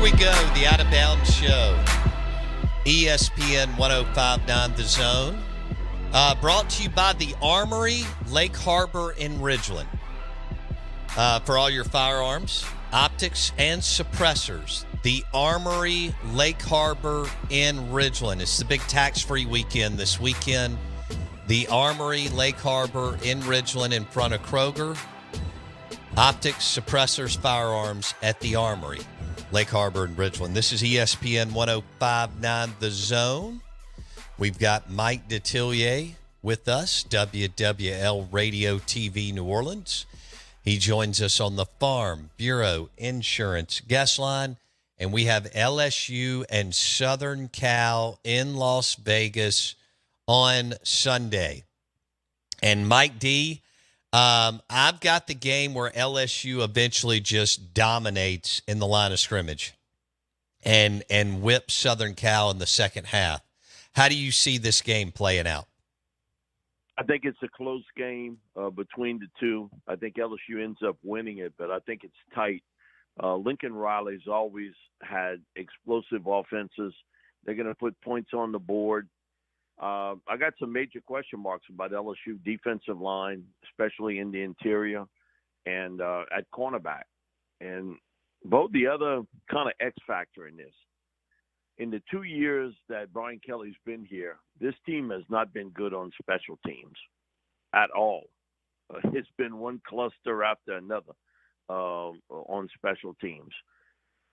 we go, the Out of Bounds Show. ESPN 105.9 The Zone. Brought to you by the Armory, Lake Harbor in Ridgeland. For all your firearms, optics, and suppressors. The Armory, Lake Harbor in Ridgeland. It's the big tax-free weekend this weekend. The Armory, Lake Harbor in Ridgeland in front of Kroger. Optics, suppressors, firearms at the Armory, Lake Harbor and Ridgeland. This is ESPN 105.9 The Zone. We've got Mike Detillier with us, WWL Radio TV New Orleans. He joins us on the Farm Bureau Insurance guest line, and we have LSU and Southern Cal in Las Vegas on Sunday. And Mike D., I've got the game where LSU eventually just dominates in the line of scrimmage and whips Southern Cal in the second half. How do you see this game playing out? I think it's a close game between the two. I think LSU ends up winning it, but I think it's tight. Lincoln Riley's always had explosive offenses. They're going to put points on the board. I got some major question marks about LSU defensive line, especially in the interior and at cornerback. And both the other kind of X factor in this. In the 2 years that Brian Kelly's been here, this team has not been good on special teams at all. It's been one cluster after another on special teams.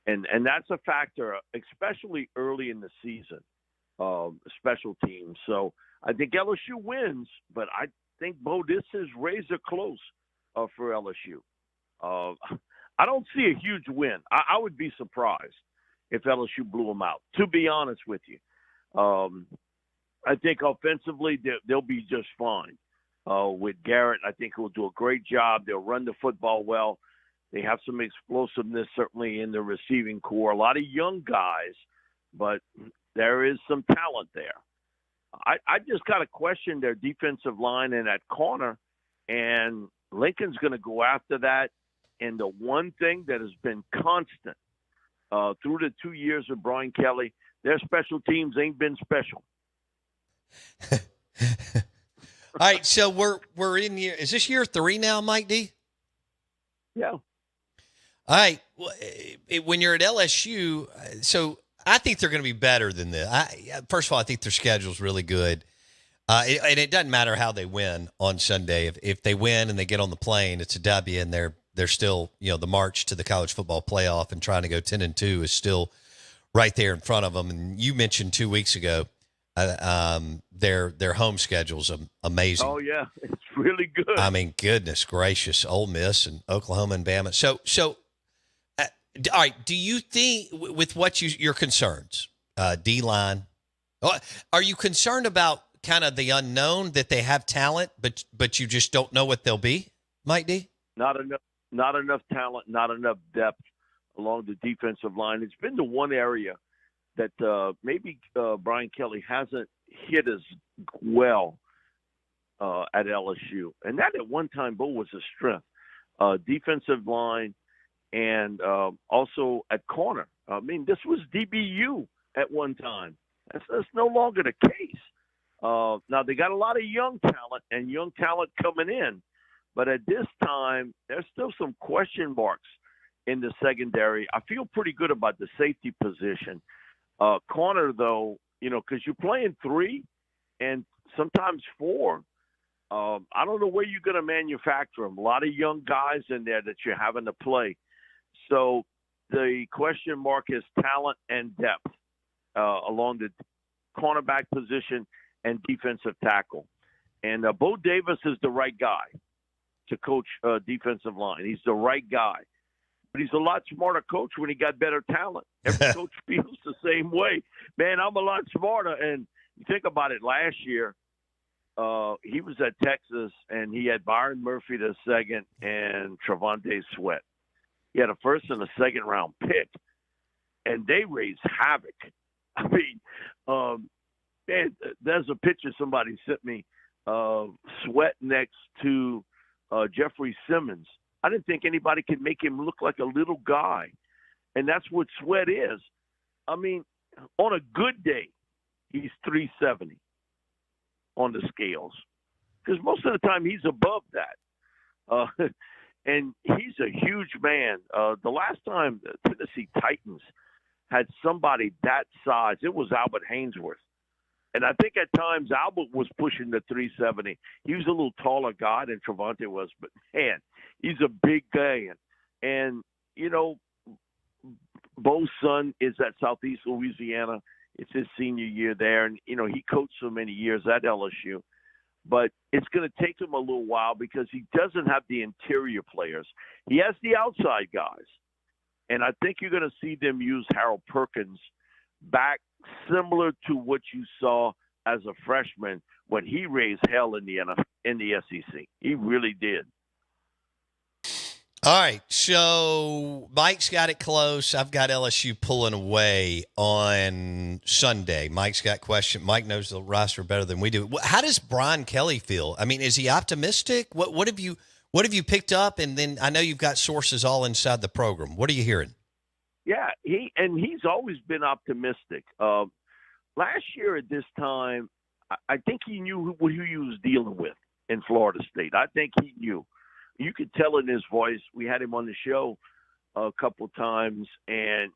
And that's a factor, especially early in the season. Special teams. So I think LSU wins, but I think, Bo, this is razor close for LSU. I don't see a huge win. I would be surprised if LSU blew them out, to be honest with you. I think offensively they'll be just fine. With Garrett, I think he'll do a great job. They'll run the football well. They have some explosiveness certainly in the receiving core. A lot of young guys, but there is some talent there. I just got to question their defensive line and at corner, and Lincoln's going to go after that. And the one thing that has been constant through the 2 years of Brian Kelly, their special teams ain't been special. All right, so we're in year. Is this year 3 now, Mike D? Yeah. All right. When you're at LSU, so I think they're going to be better than this. First of all, I think their schedule is really good. And it doesn't matter how they win on Sunday. If they win and they get on the plane, it's a W, and they're still, the march to the college football playoff and trying to go 10-2 is still right there in front of them. And you mentioned 2 weeks ago, their home schedule's amazing. Oh yeah, it's really good. I mean, goodness gracious, Ole Miss and Oklahoma and Bama. So. All right. Do you think, with what your concerns, D-line, are you concerned about kind of the unknown, that they have talent, but you just don't know what they'll be, Mike D? Not enough talent, not enough depth along the defensive line. It's been the one area that maybe Brian Kelly hasn't hit as well at LSU, and that at one time, Bo, was a strength. Defensive line. And also at corner. I mean, this was DBU at one time. That's no longer the case. Now, they got a lot of young talent coming in. But at this time, there's still some question marks in the secondary. I feel pretty good about the safety position. Corner, though, because you're playing 3 and sometimes 4. I don't know where you're going to manufacture them. A lot of young guys in there that you're having to play. So the question mark is talent and depth along the cornerback position and defensive tackle. And Bo Davis is the right guy to coach defensive line. He's the right guy. But he's a lot smarter coach when he got better talent. Every coach feels the same way. Man, I'm a lot smarter. And you think about it, last year, he was at Texas, and he had Byron Murphy the second and Trevante Sweat. He had a first and a second round pick, and they raised havoc. I mean, man, there's a picture somebody sent me of Sweat next to Jeffrey Simmons. I didn't think anybody could make him look like a little guy. and that's what Sweat is. I mean, on a good day, he's 370 on the scales, because most of the time he's above that. And he's a huge man. The last time the Tennessee Titans had somebody that size, it was Albert Hainsworth. And I think at times Albert was pushing the 370. He was a little taller guy than Trevante was, but man, he's a big guy. And you know, Bo's son is at Southeast Louisiana. It's his senior year there, and you know, he coached so many years at LSU. But it's going to take him a little while because he doesn't have the interior players. He has the outside guys. And I think you're going to see them use Harold Perkins back similar to what you saw as a freshman when he raised hell in the SEC. He really did. All right, so Mike's got it close. I've got LSU pulling away on Sunday. Mike's got question. Mike knows the roster better than we do. How does Brian Kelly feel? I mean, is he optimistic? What have you picked up? And then I know you've got sources all inside the program. What are you hearing? Yeah, he's always been optimistic. Last year at this time, I think he knew who he was dealing with in Florida State. I think he knew. You could tell in his voice. We had him on the show a couple times, and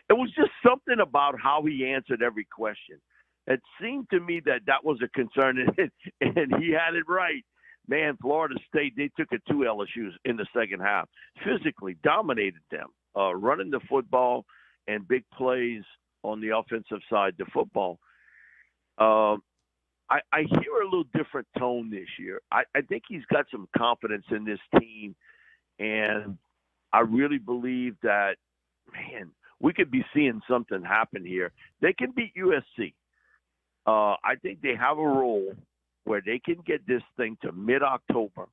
it was just something about how he answered every question. It seemed to me that was a concern, and he had it right. Man, Florida State, they took it to LSU in the second half, physically dominated them, running the football and big plays on the offensive side of the football. I hear a little different tone this year. I think he's got some confidence in this team, and I really believe that, man, we could be seeing something happen here. They can beat USC. I think they have a role where they can get this thing to mid-October.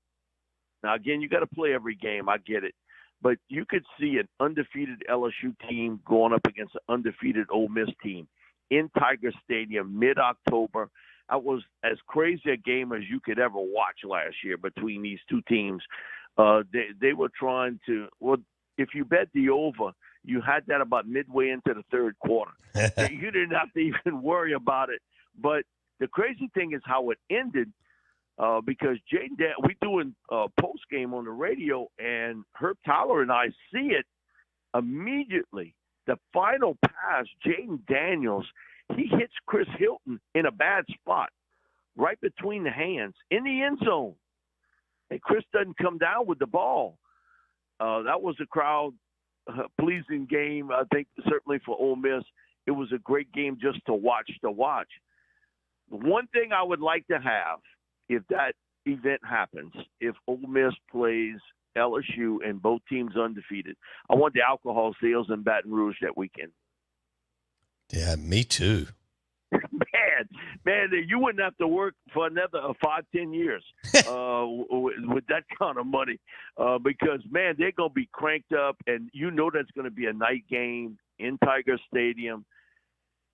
Now, again, you got to play every game. I get it. But you could see an undefeated LSU team going up against an undefeated Ole Miss team in Tiger Stadium mid-October. That was as crazy a game as you could ever watch last year between these two teams. They were trying to – well, if you bet the over, you had that about midway into the third quarter. You didn't have to even worry about it. But the crazy thing is how it ended, because we doing post game on the radio, and Herb Tyler and I see it immediately. The final pass, Jaden Daniels, he hits Chris Hilton in a bad spot, right between the hands, in the end zone. And Chris doesn't come down with the ball. That was a crowd pleasing game, I think, certainly for Ole Miss. It was a great game just to watch. One thing I would like to have, if that event happens, if Ole Miss plays LSU and both teams undefeated, I want the alcohol sales in Baton Rouge that weekend. Yeah, me too. Man, you wouldn't have to work for another 5-10 years with that kind of money, because, man, they're going to be cranked up, and you know that's going to be a night game in Tiger Stadium.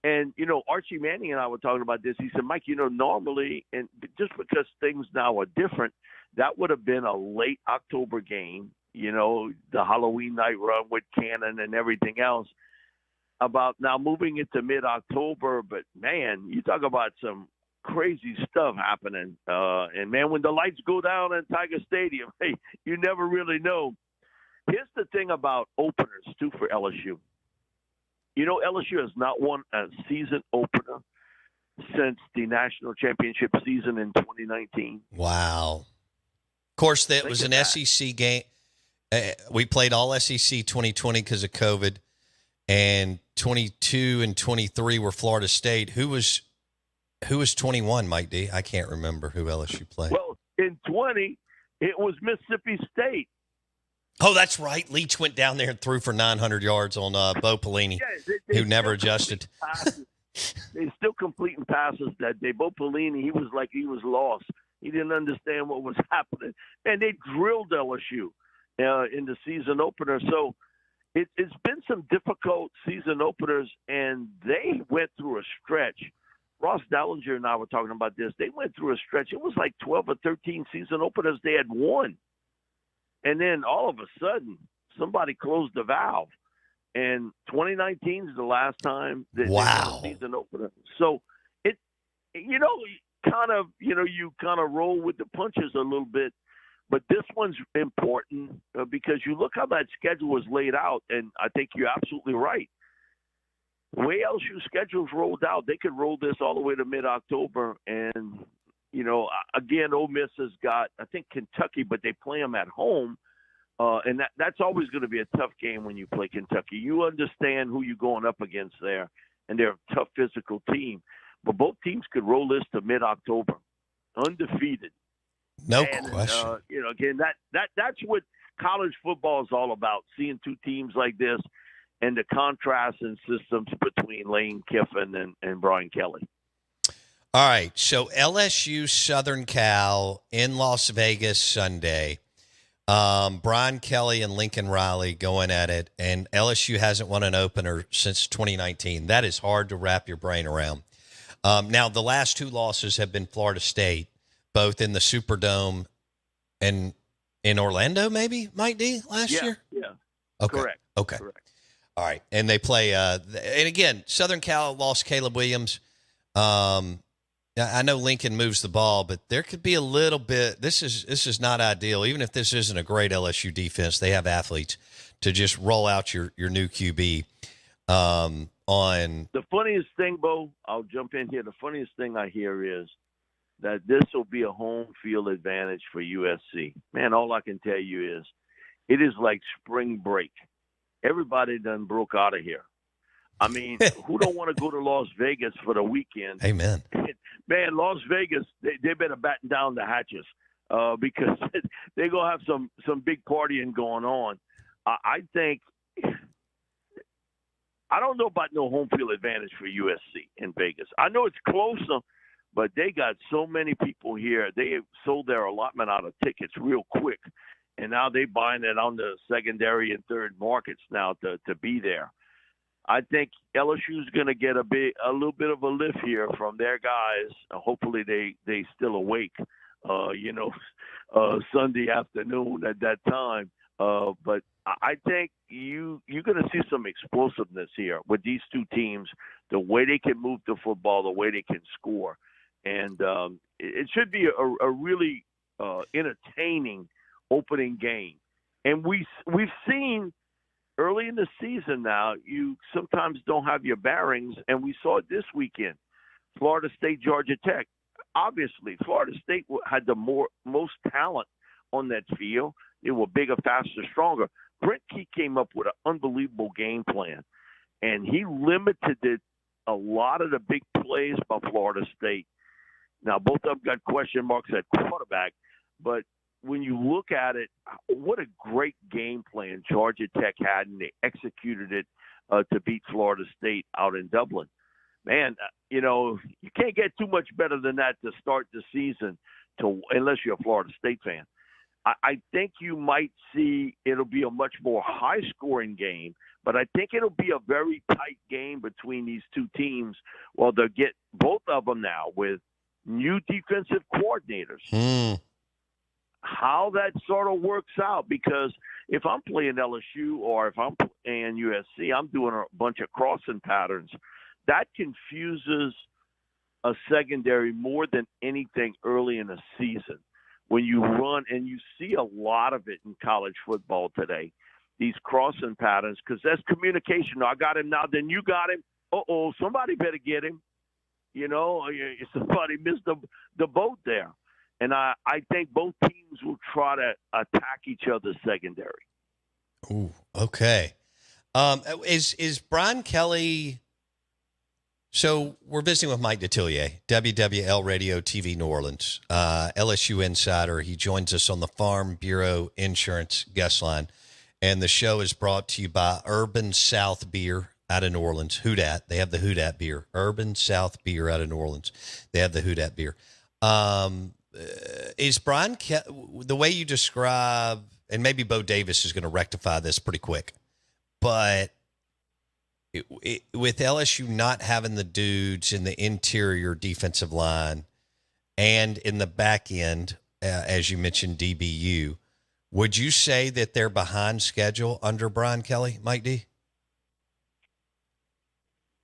And, you know, Archie Manning and I were talking about this. He said, Mike, you know, normally, and just because things now are different, that would have been a late October game, you know, the Halloween night run with Cannon and everything else. About now moving it to mid-October, but, man, you talk about some crazy stuff happening. And, man, when the lights go down in Tiger Stadium, hey, you never really know. Here's the thing about openers, too, for LSU. You know, LSU has not won a season opener since the national championship season in 2019. Wow. Of course, that was an SEC game. We played all SEC 2020 because of COVID. And 22 and 23 were Florida State. Who was 21, Mike D? I can't remember who LSU played. Well, in 20, it was Mississippi State. Oh, that's right. Leach went down there and threw for 900 yards on Bo Pelini, who never adjusted. They're still completing passes that day. Bo Pelini, he was like he was lost. He didn't understand what was happening. And they drilled LSU in the season opener. So it's been some difficult season openers, and they went through a stretch. Ross Dallinger and I were talking about this. They went through a stretch. It was like 12 or 13 season openers they had won. And then all of a sudden, somebody closed the valve. and 2019 is the last time that they had a season opener. So you kind of roll with the punches a little bit. But this one's important because you look how that schedule was laid out, and I think you're absolutely right. The way LSU schedule's rolled out, they could roll this all the way to mid-October. And, again, Ole Miss has got, I think, Kentucky, but they play them at home. And that's always going to be a tough game when you play Kentucky. You understand who you're going up against there, and they're a tough physical team. But both teams could roll this to mid-October, undefeated. No question. Again, that's what college football is all about, seeing two teams like this and the contrast in systems between Lane Kiffin and Brian Kelly. All right, so LSU Southern Cal in Las Vegas Sunday. Brian Kelly and Lincoln Riley going at it, and LSU hasn't won an opener since 2019. That is hard to wrap your brain around. Now, the last two losses have been Florida State, both in the Superdome and in Orlando, maybe, Mike D, last year? Yeah. Okay. Correct. Okay. Correct. All right. And they play and again, Southern Cal lost Caleb Williams. I know Lincoln moves the ball, but there could be a little bit. This is not ideal. Even if this isn't a great LSU defense, they have athletes to just roll out your new QB. On the funniest thing, Bo, I'll jump in here. The funniest thing I hear is that this will be a home field advantage for USC. Man, all I can tell you is it is like spring break. Everybody done broke out of here. I mean, who don't want to go to Las Vegas for the weekend? Amen. Man, Las Vegas, they better batten down the hatches because they're going to have some big partying going on. I think – I don't know about no home field advantage for USC in Vegas. I know it's closer, but they got so many people here. They sold their allotment out of tickets real quick, and now they buying it on the secondary and third markets now to be there. I think LSU's going to get a little bit of a lift here from their guys. Hopefully they still awake, Sunday afternoon at that time. But I think you're going to see some explosiveness here with these two teams, the way they can move the football, the way they can score. And it should be a really entertaining opening game. And we've seen early in the season now, you sometimes don't have your bearings, and we saw it this weekend. Florida State, Georgia Tech. Obviously, Florida State had the most talent on that field. They were bigger, faster, stronger. Brent Key came up with an unbelievable game plan, and he limited a lot of the big plays by Florida State. Now, both of them got question marks at quarterback, but when you look at it, what a great game plan Georgia Tech had, and they executed it to beat Florida State out in Dublin. Man, you can't get too much better than that to start the season, unless you're a Florida State fan. I think you might see it'll be a much more high-scoring game, but I think it'll be a very tight game between these two teams. Well, they'll get both of them now with new defensive coordinators. How that sort of works out, because if I'm playing LSU or if I'm playing USC, I'm doing a bunch of crossing patterns. That confuses a secondary more than anything early in the season. When you run, and you see a lot of it in college football today, these crossing patterns, because that's communication. I got him now, then you got him. Somebody better get him. Somebody missed the boat there. And I think both teams will try to attack each other's secondary. Ooh, okay. Is Brian Kelly? So we're visiting with Mike Detillier, WWL Radio TV New Orleans, LSU insider. He joins us on the Farm Bureau Insurance guest line, and the show is brought to you by Urban South Beer out of New Orleans. Houdat, they have the Houdat beer. Urban South Beer out of New Orleans, they have the Houdat beer. Is Brian the way you describe, and maybe Bo Davis is going to rectify this pretty quick, but with LSU not having the dudes in the interior defensive line and in the back end, as you mentioned, DBU, would you say that they're behind schedule under Brian Kelly, Mike D?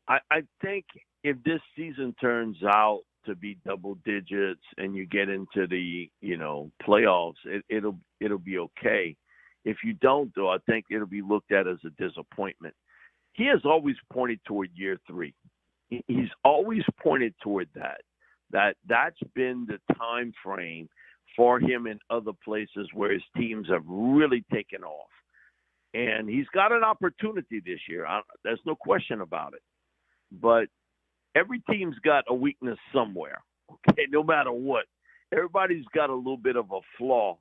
I think if this season turns out to be double digits and you get into the playoffs, it'll be okay. If you don't, though, I think it'll be looked at as a disappointment. He has always pointed toward year 3. He's always pointed toward that. That's been the time frame for him in other places where his teams have really taken off. And he's got an opportunity this year. There's no question about it. But every team's got a weakness somewhere, okay, no matter what. Everybody's got a little bit of a flaw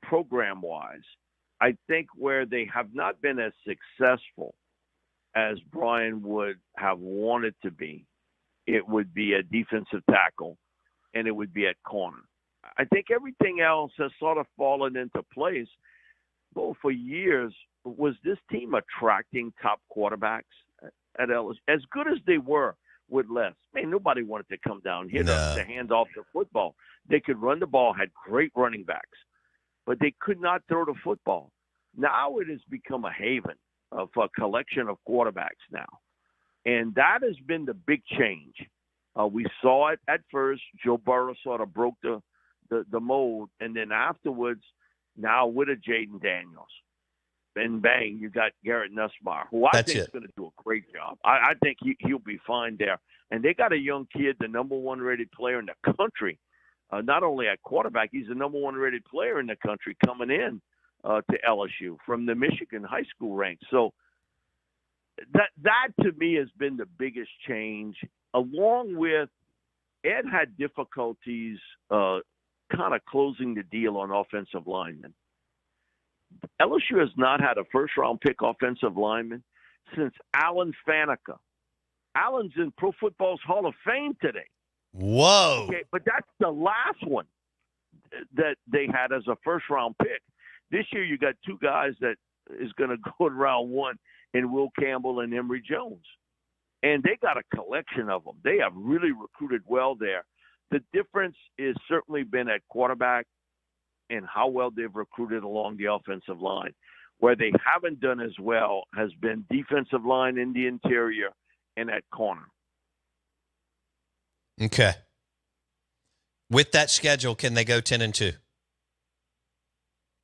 program-wise. I think where they have not been as successful as Brian would have wanted to be, it would be a defensive tackle, and it would be at corner. I think everything else has sort of fallen into place. Well, for years, was this team attracting top quarterbacks at LSU? As good as they were with Les, man, nobody wanted to come down here to hand off the football. They could run the ball, had great running backs, but they could not throw the football. Now it has become a haven for a collection of quarterbacks now. And that has been the big change. We saw it at first. Joe Burrow sort of broke the mold. And then afterwards, now with a Jaden Daniels. And bang, you got Garrett Nussmeier, who I think is going to do a great job. I think he'll be fine there. And they got a young kid, the number 1 rated player in the country. Not only at quarterback, he's the number 1 rated player in the country coming in to LSU from the Michigan high school ranks. So that to me has been the biggest change, along with Ed had difficulties kind of closing the deal on offensive linemen. LSU has not had a first-round pick offensive lineman since Alan Faneca. Alan's in Pro Football's Hall of Fame today. Whoa. Okay, but that's the last one that they had as a first-round pick. This year you got 2 guys that is going to go in round 1 in Will Campbell and Emory Jones. And they got a collection of them. They have really recruited well there. The difference is certainly been at quarterback and how well they've recruited along the offensive line. Where they haven't done as well has been defensive line in the interior and at corner. Okay. With that schedule, can they go 10-2?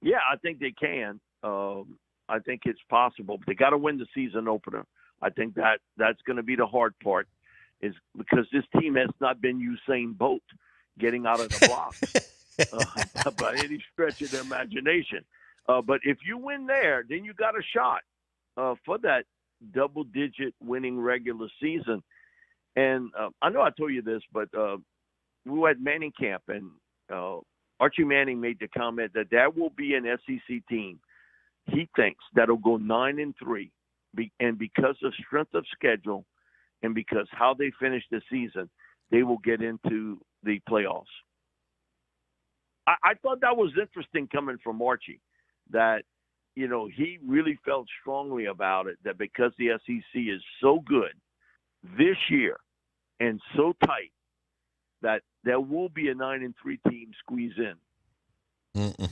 Yeah, I think they can. I think it's possible. But they got to win the season opener. I think that's going to be the hard part, is because this team has not been Usain Bolt getting out of the block by any stretch of the imagination. But if you win there, then you got a shot for that double-digit winning regular season. And I know I told you this, but we were at Manning camp, and Archie Manning made the comment that there will be an SEC team he thinks that'll go 9-3, and because of strength of schedule and because how they finish the season, they will get into the playoffs. I thought that was interesting coming from Archie, that, he really felt strongly about it, that because the SEC is so good this year and so tight, that there will be a 9-3 team squeeze in. Mm-mm.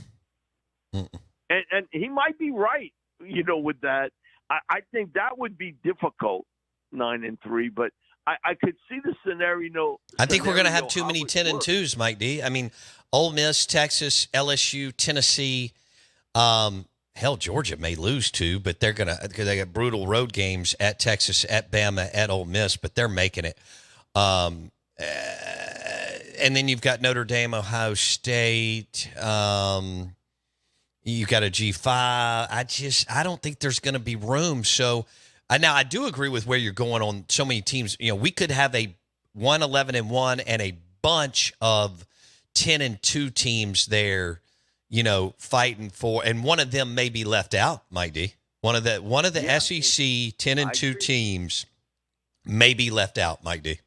Mm-mm. And he might be right, with that. I think that would be difficult, 9-3, but I could see the scenario. I think we're going to have too many 10-2s, Mike D. I mean, Ole Miss, Texas, LSU, Tennessee. Hell, Georgia may lose 2, but they're going to, because they got brutal road games at Texas, at Bama, at Ole Miss, but they're making it. And then you've got Notre Dame, Ohio State. You've got a G5. I don't think there's going to be room. So now I do agree with where you're going on so many teams. We could have a 11-1 and a bunch of 10-2 teams there, fighting for, and one of them may be left out, Mike D. One of the SEC 10-2 teams may be left out, Mike D.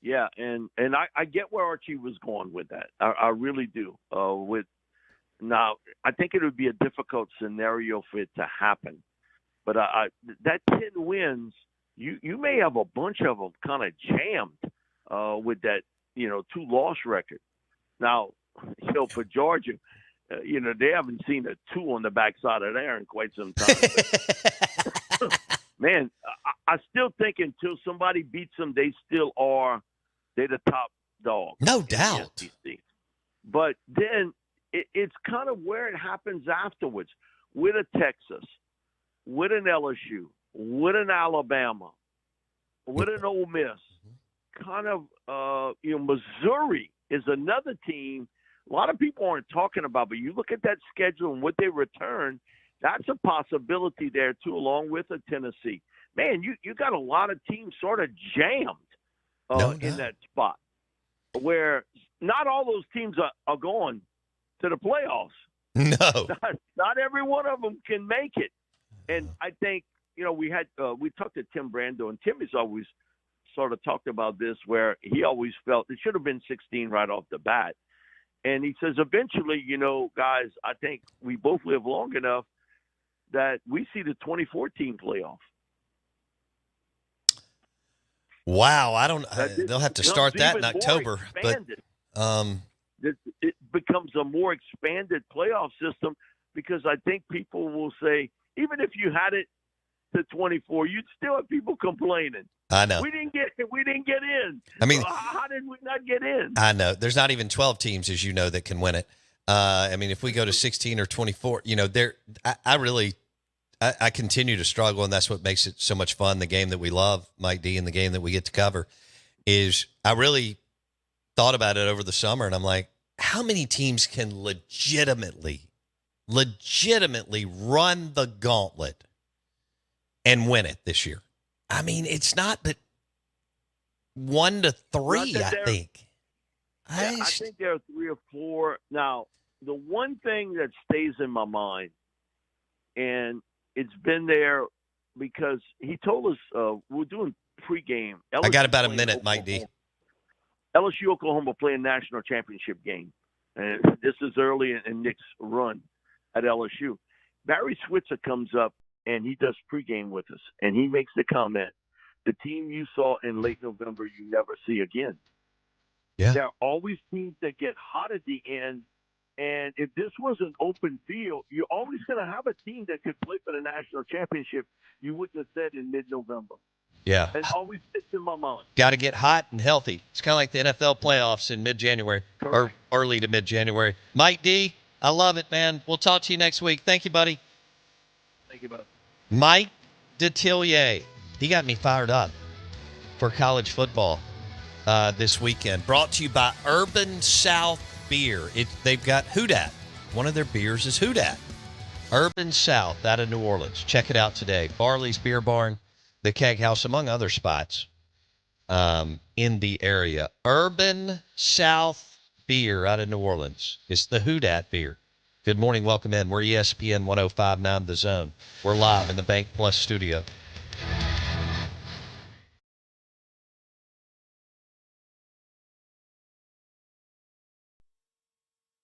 Yeah, and I get where Archie was going with that. I really do. Now, I think it would be a difficult scenario for it to happen. But that 10 wins, you may have a bunch of them kind of jammed with that, 2-loss record. Now, for Georgia, they haven't seen a 2 on the backside of there in quite some time. Man, I think until somebody beats them, they're the top dog. No doubt. SEC. But then it's kind of where it happens afterwards with a Texas, with an LSU, with an Alabama, with an Ole Miss. Kind of, Missouri is another team a lot of people aren't talking about, but you look at that schedule and what they return, that's a possibility there too, along with a Tennessee. Man, you got a lot of teams sort of jammed in that spot where not all those teams are going to the playoffs. No. Not every one of them can make it. And I think, we talked to Tim Brando, and Tim has always sort of talked about this where he always felt it should have been 16 right off the bat. And he says, eventually, guys, I think we both live long enough that we see the 2014 playoff. Wow. They'll have to start that in October. But it becomes a more expanded playoff system because I think people will say, even if you had it to 24, you'd still have people complaining. I know. We didn't get in. I mean, how did we not get in? I know. There's not even 12 teams, as you know, that can win it. If we go to 16 or 24, I continue to struggle, and that's what makes it so much fun. The game that we love, Mike D, and the game that we get to cover is I really thought about it over the summer, and I'm like, how many teams can legitimately run the gauntlet and win it this year? I mean, it's not but 1 to 3, I think. I think there are 3 or 4. Now, the one thing that stays in my mind, and it's been there because he told us we're doing pregame. I got about a minute, Mike D. LSU Oklahoma playing national championship game. And this is early in Nick's run at LSU. Barry Switzer comes up, and he does pregame with us, and he makes the comment, the team you saw in late November you never see again. Yeah. There are always teams that get hot at the end, and if this was an open field, you're always going to have a team that could play for the national championship you wouldn't have said in mid-November. Yeah. It always sits in my mind. Got to get hot and healthy. It's kind of like the NFL playoffs in mid-January or early to mid-January. Mike D, I love it, man. We'll talk to you next week. Thank you, buddy. Thank you, bud. Mike Detillier. He got me fired up for college football this weekend. Brought to you by Urban South Beer. They've got Houdat. One of their beers is Houdat. Urban South out of New Orleans. Check it out today. Barley's Beer Barn, the Keg House, among other spots in the area. Urban South Beer out of New Orleans. It's the Houdat beer. Good morning. Welcome in. We're ESPN 105.9 The Zone. We're live in the Bank Plus studio.